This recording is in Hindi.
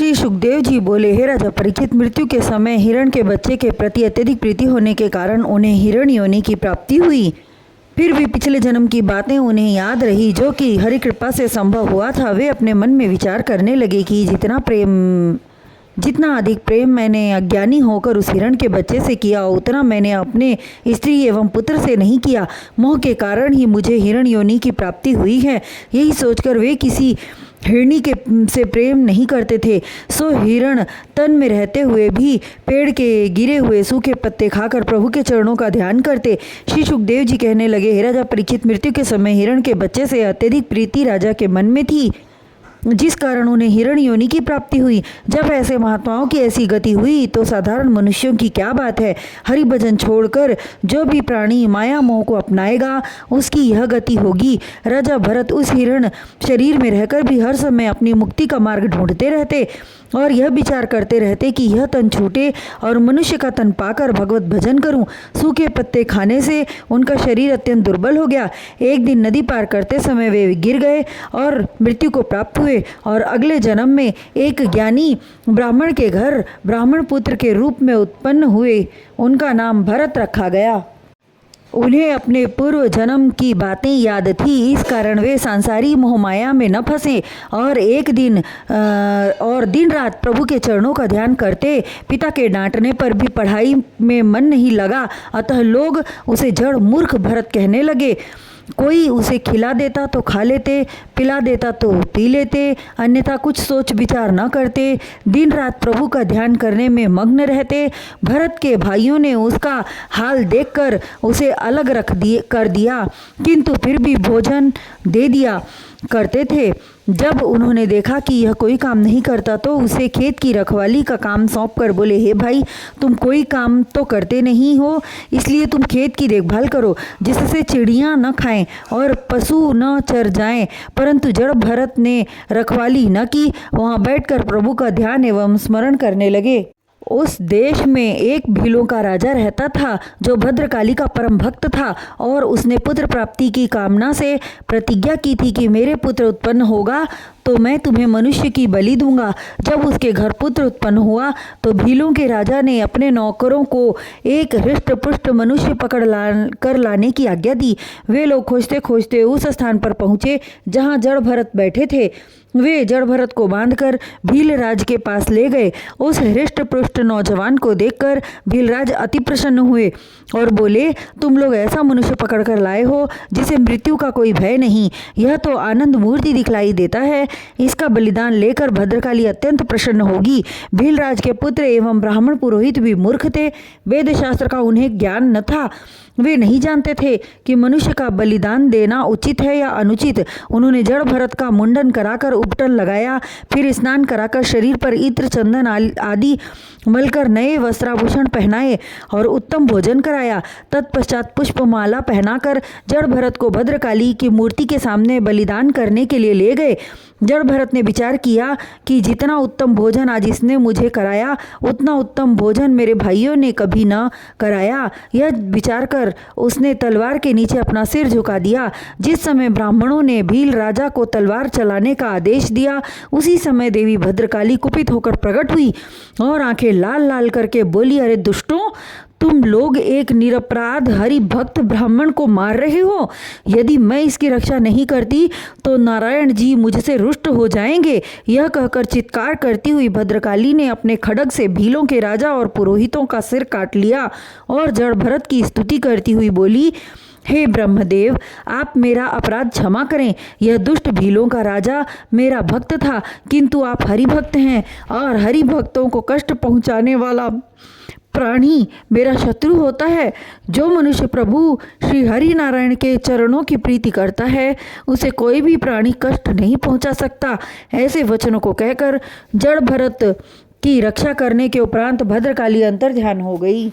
श्री सुखदेव जी बोले, हे राजा परीक्षित, मृत्यु के समय हिरण के बच्चे के प्रति अत्यधिक प्रीति होने के कारण उन्हें हिरण योनि की प्राप्ति हुई। फिर भी पिछले जन्म की बातें उन्हें याद रही जो कि हरि कृपा से संभव हुआ था। वे अपने मन में विचार करने लगे कि जितना अधिक प्रेम मैंने अज्ञानी होकर उस हिरण के बच्चे से किया, उतना मैंने अपने स्त्री एवं पुत्र से नहीं किया। मोह के कारण ही मुझे हिरण योनि की प्राप्ति हुई है। यही सोचकर वे किसी हिरणी के से प्रेम नहीं करते थे। सो हिरण तन में रहते हुए भी पेड़ के गिरे हुए सूखे पत्ते खाकर प्रभु के चरणों का ध्यान करते। श्री सुखदेव जी कहने लगे, हे राजा परीक्षित, मृत्यु के समय हिरण के बच्चे से अत्यधिक प्रीति राजा के मन में थी, जिस कारण उन्हें हिरण योनि की प्राप्ति हुई। जब ऐसे महात्माओं की ऐसी गति हुई तो साधारण मनुष्यों की क्या बात है। हरि भजन छोड़कर जो भी प्राणी माया मोह को अपनाएगा उसकी यह गति होगी। राजा भरत उस हिरण शरीर में रहकर भी हर समय अपनी मुक्ति का मार्ग ढूंढते रहते और यह विचार करते रहते कि यह तन छूटे और मनुष्य का तन पाकर भगवत भजन करूं। सूखे पत्ते खाने से उनका शरीर अत्यंत दुर्बल हो गया। एक दिन नदी पार करते समय वे गिर गए और मृत्यु को प्राप्त हुए और अगले जन्म में एक ज्ञानी ब्राह्मण के घर ब्राह्मण पुत्र के रूप में उत्पन्न हुए। उनका नाम भरत रखा गया। उन्हें अपने पूर्व जन्म की बातें याद थी, इस कारण वे सांसारी मोह माया में न फंसे और दिन रात प्रभु के चरणों का ध्यान करते। पिता के डांटने पर भी पढ़ाई में मन नहीं लगा, अतः लोग उसे जड़ मूर्ख भरत कहने लगे। कोई उसे खिला देता तो खा लेते, पिला देता तो पी लेते, अन्यथा कुछ सोच विचार न करते। दिन रात प्रभु का ध्यान करने में मग्न रहते। भरत के भाइयों ने उसका हाल देखकर उसे अलग कर दिया, किंतु फिर भी भोजन दे दिया करते थे। जब उन्होंने देखा कि यह कोई काम नहीं करता तो उसे खेत की रखवाली का काम सौंपकर बोले, हे भाई, तुम कोई काम तो करते नहीं हो, इसलिए तुम खेत की देखभाल करो, जिससे चिड़ियां न खाएं और पशु न चर जाएं। परंतु जड़ भरत ने रखवाली न की, वहां बैठकर प्रभु का ध्यान एवं स्मरण करने लगे। उस देश में एक भीलों का राजा रहता था जो भद्रकाली का परम भक्त था और उसने पुत्र प्राप्ति की कामना से प्रतिज्ञा की थी कि मेरे पुत्र उत्पन्न होगा तो मैं तुम्हें मनुष्य की बलि दूंगा। जब उसके घर पुत्र उत्पन्न हुआ तो भीलों के राजा ने अपने नौकरों को एक हृष्ट पुष्ट मनुष्य कर लाने की आज्ञा दी। वे लोग खोजते खोजते उस स्थान पर पहुंचे जहां जड़ भरत बैठे थे। वे जड़ भरत को बांधकर भीलराज के पास ले गए। उस हृष्ट पुष्ट नौजवान को देखकर भीलराज अति प्रसन्न हुए और बोले, तुम लोग ऐसा मनुष्य पकड़कर लाए हो जिसे मृत्यु का कोई भय नहीं। यह तो आनंद मूर्ति दिखलाई देता है, इसका बलिदान लेकर भद्रकाली अत्यंत प्रसन्न होगी। भीलराज के पुत्र एवं ब्राह्मण पुरोहित भी मूर्ख थे, वेद शास्त्र का उन्हें ज्ञान न था। वे नहीं जानते थे कि मनुष्य का बलिदान देना उचित है या अनुचित। उन्होंने जड़ भरत का मुंडन कराकर उपटन लगाया, फिर स्नान कराकर शरीर पर इत्र चंदन आदि मलकर नए वस्त्राभूषण पहनाए और उत्तम भोजन कराया। तत्पश्चात पुष्पमाला पहनाकर जड़ भरत को भद्रकाली की मूर्ति के सामने बलिदान करने के लिए ले गए। जड़ भरत ने विचार किया कि जितना उत्तम भोजन आज इसने मुझे कराया उतना उत्तम भोजन मेरे भाइयों ने कभी न कराया। यह विचार कर उसने तलवार के नीचे अपना सिर झुका दिया। जिस समय ब्राह्मणों ने भील राजा को तलवार चलाने का आदेश दिया, उसी समय देवी भद्रकाली कुपित होकर प्रकट हुई और आंखें लाल लाल करके बोली, अरे दुष्टों, तुम लोग एक निरपराध हरि भक्त ब्राह्मण को मार रहे हो। यदि मैं इसकी रक्षा नहीं करती तो नारायण जी मुझसे रुष्ट हो जाएंगे। यह कहकर चित्कार करती हुई भद्रकाली ने अपने खड्ग से भीलों के राजा और पुरोहितों का सिर काट लिया और जड़ भरत की स्तुति करती हुई बोली, हे ब्रह्मदेव, आप मेरा अपराध क्षमा करें। यह दुष्ट भीलों का राजा मेरा भक्त था, किंतु आप हरि भक्त हैं और हरि भक्तों को कष्ट पहुंचाने वाला प्राणी मेरा शत्रु होता है। जो मनुष्य प्रभु श्री हरि नारायण के चरणों की प्रीति करता है उसे कोई भी प्राणी कष्ट नहीं पहुंचा सकता। ऐसे वचनों को कहकर जड़ भरत की रक्षा करने के उपरांत भद्रकाली अंतर्ध्यान हो गई।